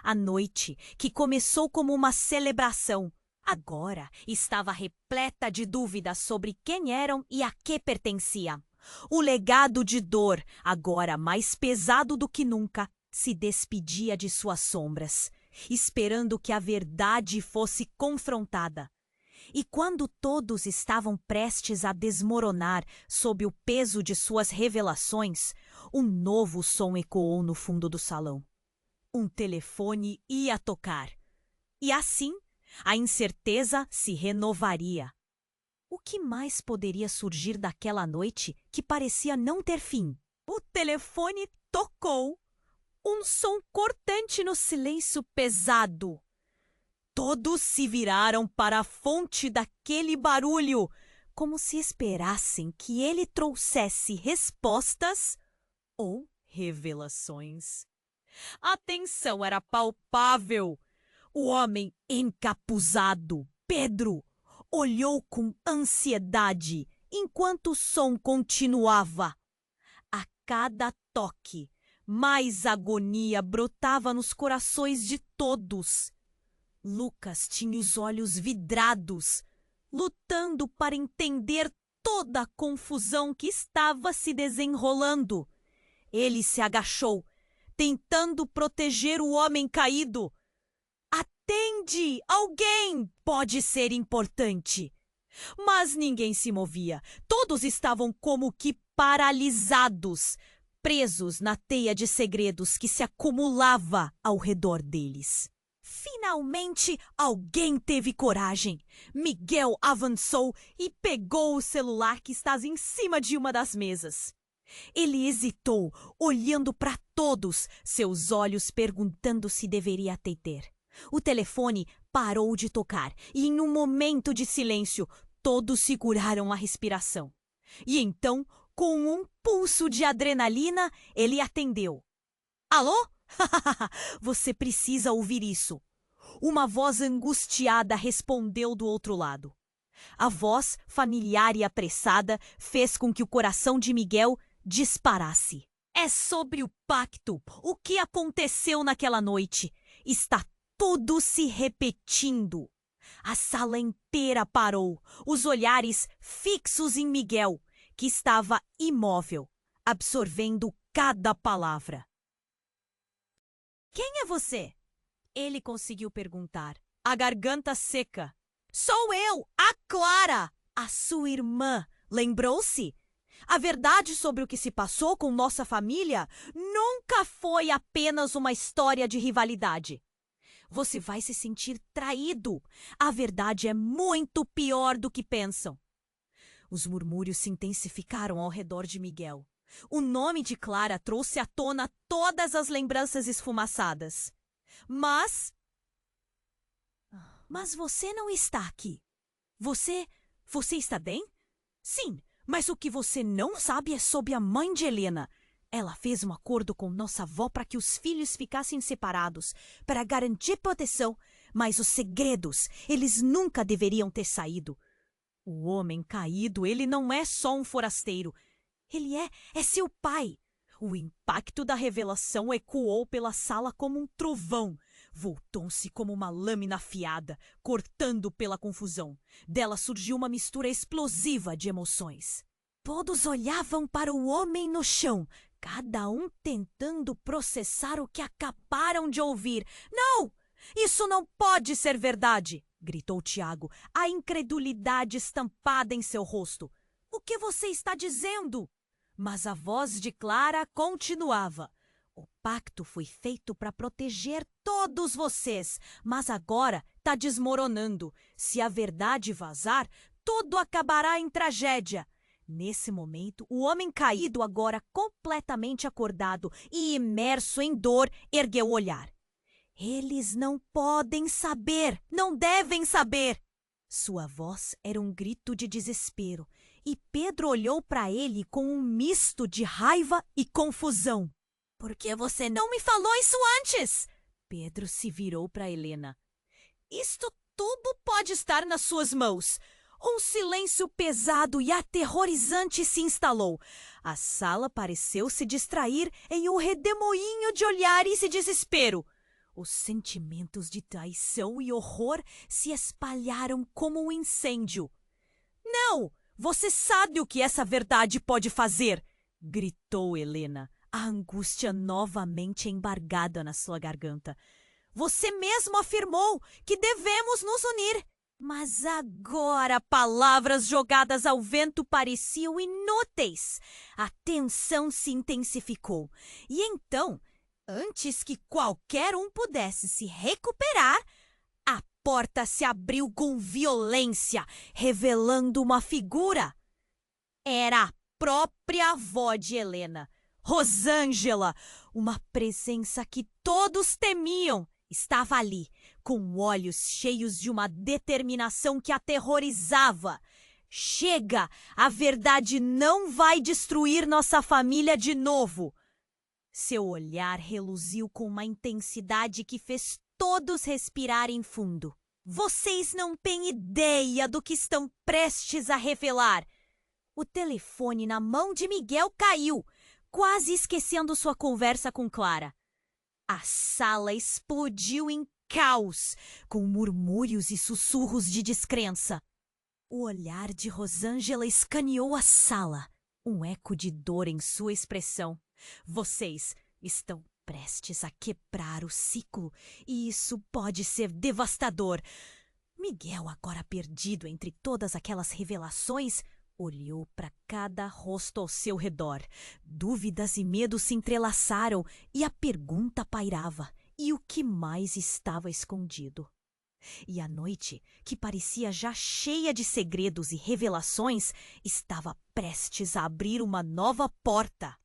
A noite, que começou como uma celebração, agora estava repleta de dúvidas sobre quem eram e a que pertenciam. O legado de dor, agora mais pesado do que nunca, se despedia de suas sombras, esperando que a verdade fosse confrontada. E quando todos estavam prestes a desmoronar sob o peso de suas revelações, um novo som ecoou no fundo do salão. Um telefone ia tocar. E assim, a incerteza se renovaria. O que mais poderia surgir daquela noite que parecia não ter fim? O telefone tocou. Um som cortante no silêncio pesado. Todos se viraram para a fonte daquele barulho, como se esperassem que ele trouxesse respostas ou revelações. A tensão era palpável. O homem encapuzado, Pedro, olhou com ansiedade enquanto o som continuava. A cada toque, mais agonia brotava nos corações de todos. Lucas tinha os olhos vidrados, lutando para entender toda a confusão que estava se desenrolando. Ele se agachou, tentando proteger o homem caído. Atende! Alguém! Pode ser importante. Mas ninguém se movia. Todos estavam como que paralisados, presos na teia de segredos que se acumulava ao redor deles. Finalmente, alguém teve coragem. Miguel avançou e pegou o celular que estava em cima de uma das mesas. Ele hesitou, olhando para todos, seus olhos perguntando se deveria atender. O telefone parou de tocar e, em um momento de silêncio, todos seguraram a respiração. E então, com um pulso de adrenalina, ele atendeu. Alô? Você precisa ouvir isso. Uma voz angustiada respondeu do outro lado. A voz, familiar e apressada, fez com que o coração de Miguel disparasse. É sobre o pacto. O que aconteceu naquela noite? Está tudo se repetindo. A sala inteira parou, os olhares fixos em Miguel, que estava imóvel, absorvendo cada palavra. Quem é você? Ele conseguiu perguntar, a garganta seca. Sou eu, a Clara, a sua irmã. Lembrou-se? A verdade sobre o que se passou com nossa família nunca foi apenas uma história de rivalidade. Você vai se sentir traído. A verdade é muito pior do que pensam. Os murmúrios se intensificaram ao redor de Miguel. O nome de Clara trouxe à tona todas as lembranças esfumaçadas. Mas você não está aqui. Você está bem? Sim, mas o que você não sabe é sobre a mãe de Helena. Ela fez um acordo com nossa avó para que os filhos ficassem separados, para garantir proteção, mas os segredos, eles nunca deveriam ter saído. O homem caído, ele não é só um forasteiro. Ele é seu pai. O impacto da revelação ecoou pela sala como um trovão. Voltou-se como uma lâmina afiada, cortando pela confusão. Dela surgiu uma mistura explosiva de emoções. Todos olhavam para o homem no chão, cada um tentando processar o que acabaram de ouvir. Não! Isso não pode ser verdade! Gritou Tiago, a incredulidade estampada em seu rosto. O que você está dizendo? Mas a voz de Clara continuava. O pacto foi feito para proteger todos vocês, mas agora está desmoronando. Se a verdade vazar, tudo acabará em tragédia. Nesse momento, o homem caído, agora completamente acordado e imerso em dor, ergueu o olhar. Eles não podem saber, não devem saber. Sua voz era um grito de desespero, e Pedro olhou para ele com um misto de raiva e confusão. Por que você não me falou isso antes? Pedro se virou para Helena. Isto tudo pode estar nas suas mãos. Um silêncio pesado e aterrorizante se instalou. A sala pareceu se distrair em um redemoinho de olhares e desespero. Os sentimentos de traição e horror se espalharam como um incêndio. Não! Você sabe o que essa verdade pode fazer! Gritou Helena, a angústia novamente embargada na sua garganta. Você mesmo afirmou que devemos nos unir. Mas agora palavras jogadas ao vento pareciam inúteis. A tensão se intensificou. E então, antes que qualquer um pudesse se recuperar, a porta se abriu com violência, revelando uma figura. Era a própria avó de Helena, Rosângela, uma presença que todos temiam. Estava ali, com olhos cheios de uma determinação que aterrorizava. Chega! A verdade não vai destruir nossa família de novo. Seu olhar reluziu com uma intensidade que fez todos respirarem fundo. Vocês não têm ideia do que estão prestes a revelar. O telefone na mão de Miguel caiu, quase esquecendo sua conversa com Clara. A sala explodiu em caos, com murmúrios e sussurros de descrença. O olhar de Rosângela escaneou a sala, um eco de dor em sua expressão. Vocês estão prestes a quebrar o ciclo, e isso pode ser devastador. Miguel, agora perdido entre todas aquelas revelações, olhou para cada rosto ao seu redor. Dúvidas e medos se entrelaçaram e a pergunta pairava: e o que mais estava escondido? E a noite, que parecia já cheia de segredos e revelações, estava prestes a abrir uma nova porta.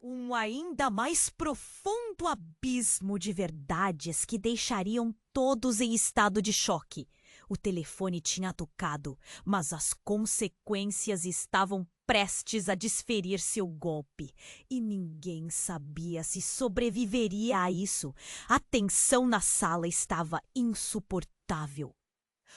Um ainda mais profundo abismo de verdades que deixariam todos em estado de choque. O telefone tinha tocado, mas as consequências estavam prestes a desferir seu golpe. E ninguém sabia se sobreviveria a isso. A tensão na sala estava insuportável.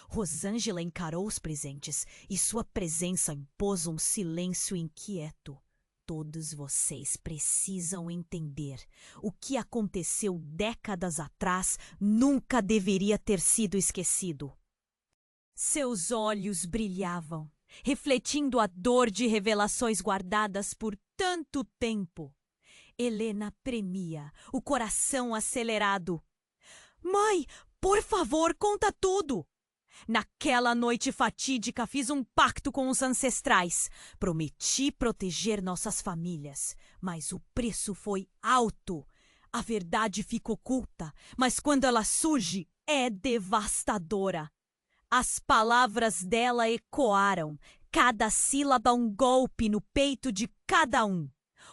Rosângela encarou os presentes e sua presença impôs um silêncio inquieto. Todos vocês precisam entender. O que aconteceu décadas atrás nunca deveria ter sido esquecido. Seus olhos brilhavam, refletindo a dor de revelações guardadas por tanto tempo. Helena tremia, o coração acelerado. Mãe, por favor, conta tudo! Naquela noite fatídica fiz um pacto com os ancestrais. Prometi proteger nossas famílias, mas o preço foi alto. A verdade fica oculta, mas quando ela surge, é devastadora. As palavras dela ecoaram, cada sílaba um golpe no peito de cada um.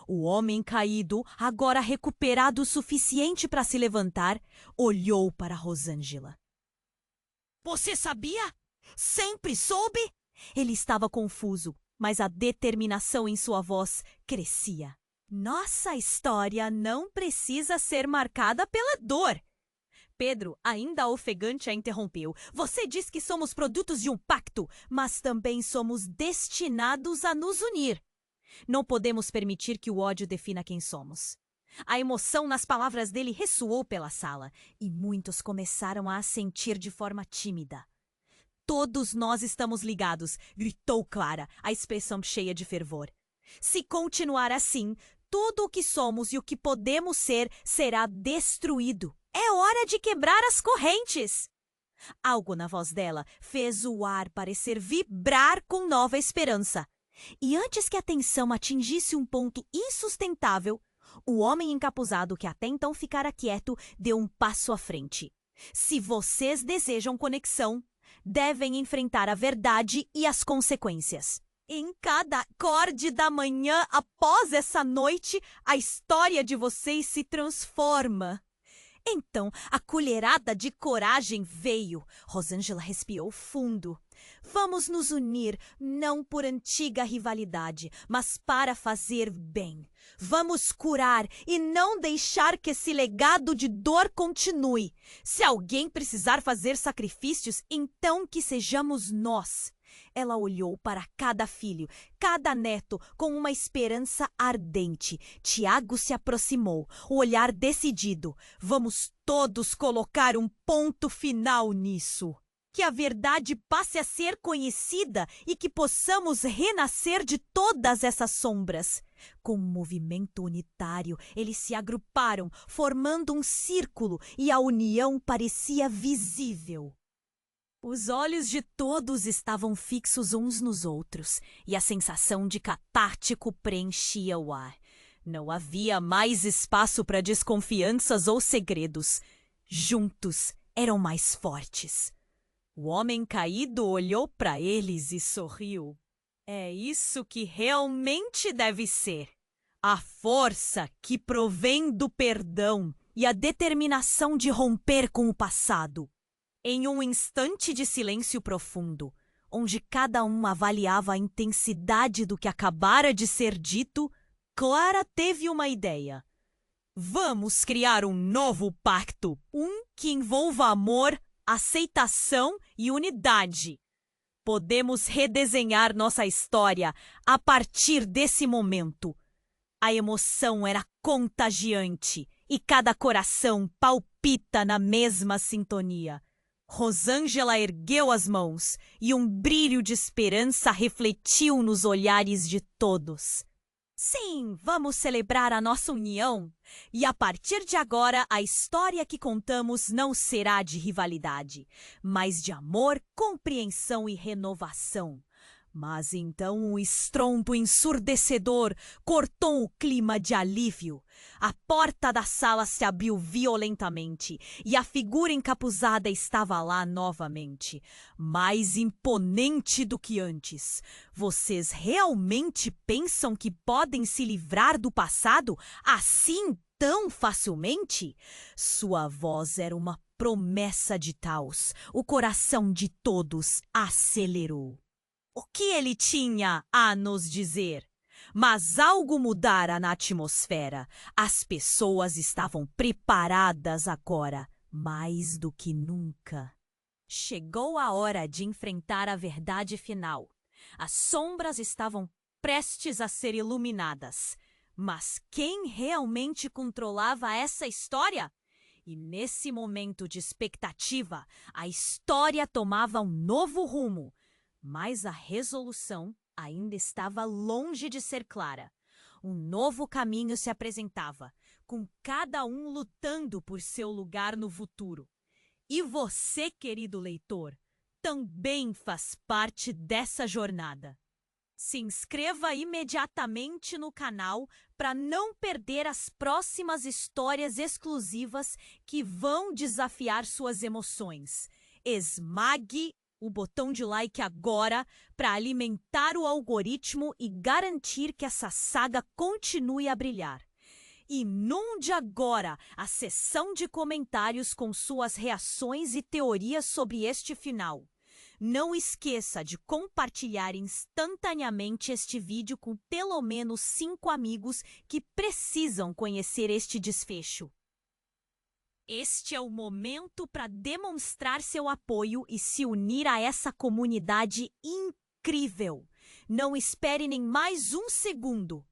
O homem caído, agora recuperado o suficiente para se levantar, olhou para Rosângela. Você sabia? Sempre soube? Ele estava confuso, mas a determinação em sua voz crescia. Nossa história não precisa ser marcada pela dor. Pedro, ainda ofegante, a interrompeu. Você diz que somos produtos de um pacto, mas também somos destinados a nos unir. Não podemos permitir que o ódio defina quem somos. A emoção nas palavras dele ressoou pela sala, e muitos começaram a assentir de forma tímida. Todos nós estamos ligados, gritou Clara, a expressão cheia de fervor. Se continuar assim, tudo o que somos e o que podemos ser será destruído. É hora de quebrar as correntes! Algo na voz dela fez o ar parecer vibrar com nova esperança. E antes que a tensão atingisse um ponto insustentável, o homem encapuzado, que até então ficara quieto, deu um passo à frente. Se vocês desejam conexão, devem enfrentar a verdade e as consequências. Em cada acorde da manhã após essa noite, a história de vocês se transforma. Então, a colherada de coragem veio. Rosângela respirou fundo. Vamos nos unir, não por antiga rivalidade, mas para fazer bem. Vamos curar e não deixar que esse legado de dor continue. Se alguém precisar fazer sacrifícios, então que sejamos nós. Ela olhou para cada filho, cada neto, com uma esperança ardente. Tiago se aproximou, o olhar decidido. Vamos todos colocar um ponto final nisso. Que a verdade passe a ser conhecida e que possamos renascer de todas essas sombras. Com um movimento unitário, eles se agruparam, formando um círculo, e a união parecia visível. Os olhos de todos estavam fixos uns nos outros, e a sensação de catártico preenchia o ar. Não havia mais espaço para desconfianças ou segredos. Juntos eram mais fortes. O homem caído olhou para eles e sorriu. É isso que realmente deve ser. A força que provém do perdão e a determinação de romper com o passado. Em um instante de silêncio profundo, onde cada um avaliava a intensidade do que acabara de ser dito, Clara teve uma ideia. Vamos criar um novo pacto, um que envolva amor, aceitação e unidade. Podemos redesenhar nossa história a partir desse momento. A emoção era contagiante e cada coração palpita na mesma sintonia. Rosângela ergueu as mãos e um brilho de esperança refletiu nos olhares de todos. Sim, vamos celebrar a nossa união. E a partir de agora, a história que contamos não será de rivalidade, mas de amor, compreensão e renovação. Mas então um estrondo ensurdecedor cortou o clima de alívio. A porta da sala se abriu violentamente e a figura encapuzada estava lá novamente, mais imponente do que antes. Vocês realmente pensam que podem se livrar do passado assim tão facilmente? Sua voz era uma promessa de Taos. O coração de todos acelerou. O que ele tinha a nos dizer? Mas algo mudara na atmosfera. As pessoas estavam preparadas agora, mais do que nunca. Chegou a hora de enfrentar a verdade final. As sombras estavam prestes a ser iluminadas. Mas quem realmente controlava essa história? E nesse momento de expectativa, a história tomava um novo rumo. Mas a resolução ainda estava longe de ser clara. Um novo caminho se apresentava, com cada um lutando por seu lugar no futuro. E você, querido leitor, também faz parte dessa jornada. Se inscreva imediatamente no canal para não perder as próximas histórias exclusivas que vão desafiar suas emoções. Esmague o botão de like agora para alimentar o algoritmo e garantir que essa saga continue a brilhar. Inunde agora a seção de comentários com suas reações e teorias sobre este final. Não esqueça de compartilhar instantaneamente este vídeo com pelo menos 5 amigos que precisam conhecer este desfecho. Este é o momento para demonstrar seu apoio e se unir a essa comunidade incrível. Não espere nem mais um segundo.